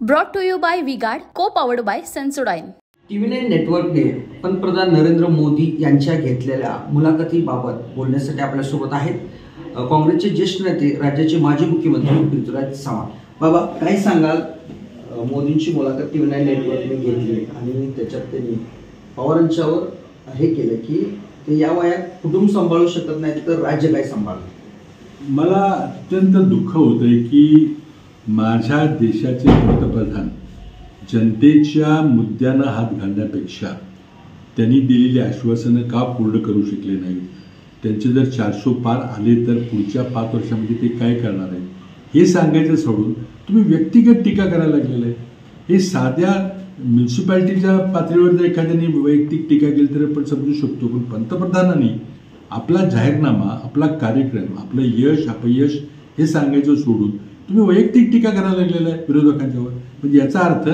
Brought to you by V-Guard, co-powered by Sensodyne. TV9 नेटवर्कने पंतप्रधान नरेंद्र मोदी यांच्या घेतलेल्या मुलाखतीबाबत बोलण्यासाठी आपल्यासोबत आहेत काँग्रेसचे ज्येष्ठ नेते राज्याचे माजी मुख्यमंत्री पृथ्वीराज चव्हाण. बाबा, काय सांगाल? मोदींची मुलाखत TV9 नेटवर्कने घेतली आणि त्याच्यात त्यांनी पवारांच्यावर हे केलं की ते या वयात कुटुंब सांभाळू शकत नाहीत तर राज्य काय सांभाळणार. मला अत्यंत दुःख होतंय की माझ्या देशाचे पंतप्रधान जनतेच्या मुद्द्यांना हात घालण्यापेक्षा त्यांनी दिलेली आश्वासनं का पूर्ण करू शकले नाहीत, त्यांचे जर 400 पार आले तर पुढच्या 5 वर्षामध्ये ते काय करणार आहेत हे सांगायचं सोडून तुम्ही व्यक्तिगत टीका करायला लागलेलं आहे. हे साध्या म्युन्सिपॅलिटीच्या पातळीवर जर एखाद्याने वैयक्तिक टीका केली तर आपण समजू शकतो, पण पंतप्रधानांनी आपला जाहीरनामा, आपला कार्यक्रम, आपलं यश अपयश हे सांगायचं सोडून तुम्ही वैयक्तिक टीका करायला लागलेला आहे विरोधकांच्यावर. म्हणजे याचा अर्थ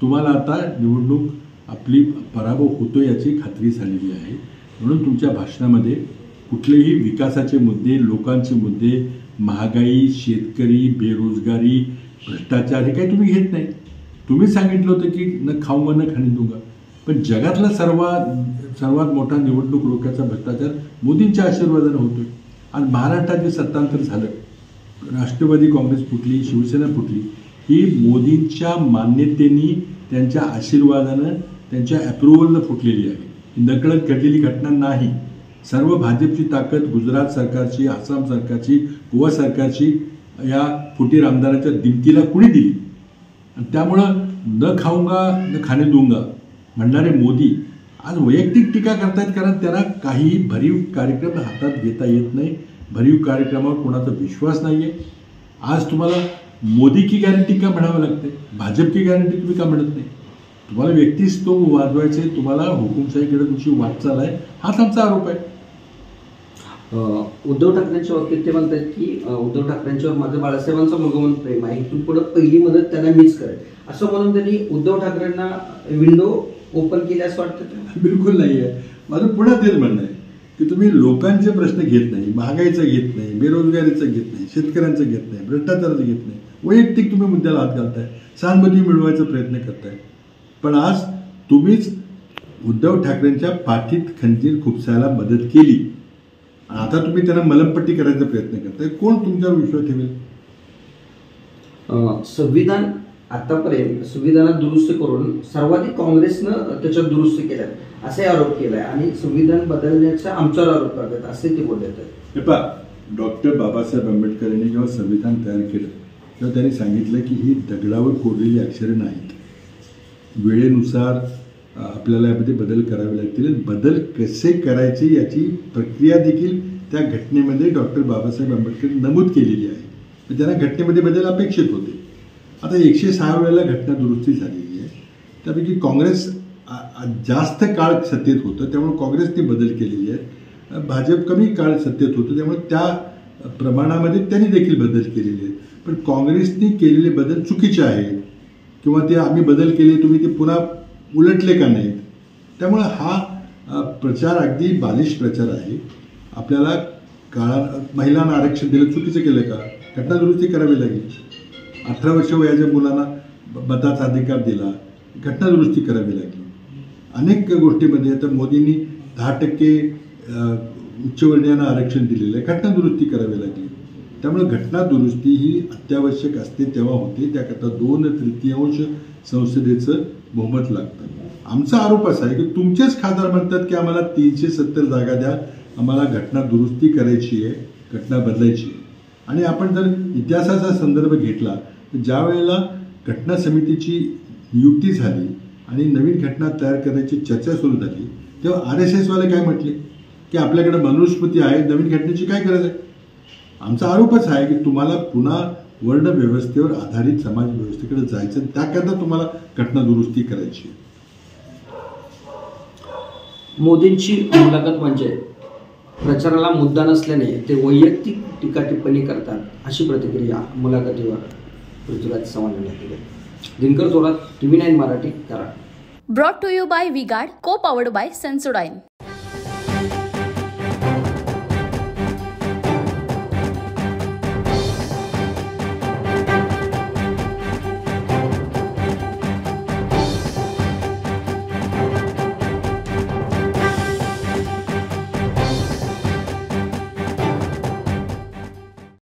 तुम्हाला आता निवडणूक आपली पराभव होतो याची खात्री झालेली आहे. म्हणून तुमच्या भाषणामध्ये कुठलेही विकासाचे मुद्दे, लोकांचे मुद्दे, महागाई, शेतकरी, बेरोजगारी, भ्रष्टाचार हे काही तुम्ही घेत नाही. तुम्ही सांगितलं होतं की न खाऊंगा न खाणे दूंगा, पण जगातला सर्वात मोठा निवडणूक रोख्याचा भ्रष्टाचार मोदींच्या आशीर्वादाने होतोय. आणि महाराष्ट्रात जे सत्तांतर झालं, राष्ट्रवादी काँग्रेस फुटली, शिवसेना फुटली, ही मोदींच्या मान्यतेने, त्यांच्या आशीर्वादानं, त्यांच्या अप्रुव्हलनं फुटलेली आहे. ही नकळत घडलेली घटना नाही. सर्व भाजपची ताकद गुजरात सरकारची, आसाम सरकारची, गोवा सरकारची या फुटीर आमदाराच्या दिमतीला कुणी दिली. आणि त्यामुळं न खाऊंगा न खाणे दूंगा म्हणणारे मोदी आज वैयक्तिक टीका करतायत, कारण त्यांना काही भरीव कार्यक्रम हातात घेता येत नाही. भरीव कार्यक्रमावर कोणाचा विश्वास नाही आहे. आज तुम्हाला मोदी की गॅरंटी का म्हणावं लागते, भाजप की गॅरंटी तुम्ही का म्हणत नाही? तुम्हाला व्यक्तिस्तव वाजवायचे, तुम्हाला हुकुमशाहीकडे तुमची वाटचाल आहे, हाच आमचा आरोप आहे. उद्धव ठाकरेंच्या बाबतीत ते म्हणतात की उद्धव ठाकरेंच्यावर माझं बाळासाहेबांचं मुलगा प्रेम आहे, इथून पुढे पहिली मदत त्यांना मीच करेल असं म्हणून त्यांनी उद्धव ठाकरेंना विंडो ओपन केली असं वाटतं. बिलकुल नाही आहे. माझं पुन्हा तेच म्हणणं आहे की तुम्ही लोकांचे प्रश्न घेत नाही, महागाईचं घेत नाही, बेरोजगारीचं घेत नाही, शेतकऱ्यांचं घेत नाही, भ्रष्टाचाराचं घेत नाही, वैयक्तिक तुम्ही मुद्द्याला हात घालताय, सहानुभूती मिळवायचा प्रयत्न करताय. पण आज तुम्हीच उद्धव ठाकरेंच्या पाठीत खंजीर खुपसायला मदत केली. आता तुम्ही त्यांना मलमपट्टी करायचा प्रयत्न करताय. कोण तुमच्यावर विश्वास ठेवेल? संविधान आतापर्यंत संविधानात दुरुस्ती करून सर्वाधिक काँग्रेसनं त्याच्यात दुरुस्ती केल्यात असे आरोप केलाय आणि संविधान बदलण्याचा आमच्यावर आरोप करतात असे ते बोलत आहेत. हे पहा, डॉक्टर बाबासाहेब आंबेडकरांनी जेव्हा संविधान तयार केलं तेव्हा त्यांनी सांगितलं की ही दगडावर कोरलेली अक्षरे नाहीत, वेळेनुसार आपल्याला यामध्ये बदल करावे लागतील. बदल कसे करायचे याची प्रक्रिया देखील त्या घटनेमध्ये डॉक्टर बाबासाहेब आंबेडकर नमूद केलेली आहे. त्यांना घटनेमध्ये बदल अपेक्षित होते. आता 106 वेळेला घटना दुरुस्ती झालेली आहे. त्यापैकी काँग्रेस जास्त काळ सत्तेत होतं त्यामुळे काँग्रेसने बदल केलेले आहेत. भाजप कमी काळ सत्तेत होतं त्यामुळे त्या प्रमाणामध्ये त्यांनी देखील बदल केलेले आहेत. पण काँग्रेसने केलेले बदल चुकीचे आहेत किंवा ते आम्ही बदल केले तुम्ही ते पुन्हा उलटले का नाहीत. त्यामुळे हा प्रचार अगदी बालिश प्रचार आहे. आपल्याला महिलांना आरक्षण दिलं चुकीचं केलं का? घटना दुरुस्ती करावी लागेल. 18 वर्ष वयाच्या मुलांना मताचा अधिकार दिला, घटना दुरुस्ती करावी लागली. अनेक गोष्टीमध्ये आता मोदींनी 10% उच्चवर्णीयांना आरक्षण दिलेलं आहे, घटना दुरुस्ती करावी लागली. त्यामुळे घटना दुरुस्ती ही अत्यावश्यक असते तेव्हा होते. त्याकरता 2/3 संसदेचं बहुमत लागतं. आमचा आरोप असा आहे की तुमचेच खासदार म्हणतात की आम्हाला 370 जागा द्या, आम्हाला घटना दुरुस्ती करायची आहे, घटना बदलायची आहे. आणि आपण जर इतिहासाचा संदर्भ घेतला तर ज्या वेळेला घटना समितीची नियुक्ती झाली आणि नवीन घटना तयार करण्याची चर्चा सुरू झाली तेव्हा RSS वाले काय म्हटले की आपल्याकडे मनुस्मृती आहे, नवीन घटनेची काय गरज आहे. आमचा आरोपच आहे की तुम्हाला पुन्हा वर्ण व्यवस्थेवर आधारित समाज व्यवस्थेकडे जायचं, त्याकरता तुम्हाला घटना दुरुस्ती करायची. मोदींची मुलाखत म्हणजे प्रचाराला मुद्दा नसल्याने ते वैयक्तिक टीका टिप्पणी करतात अशी प्रतिक्रिया मुलाखतीवर पृथ्वीराज चव्हाण यांनी केली. Dinkar Thorat, TV9 Marathi, Karad. Brought to you by V-Guard, co-powered by Sensodyne.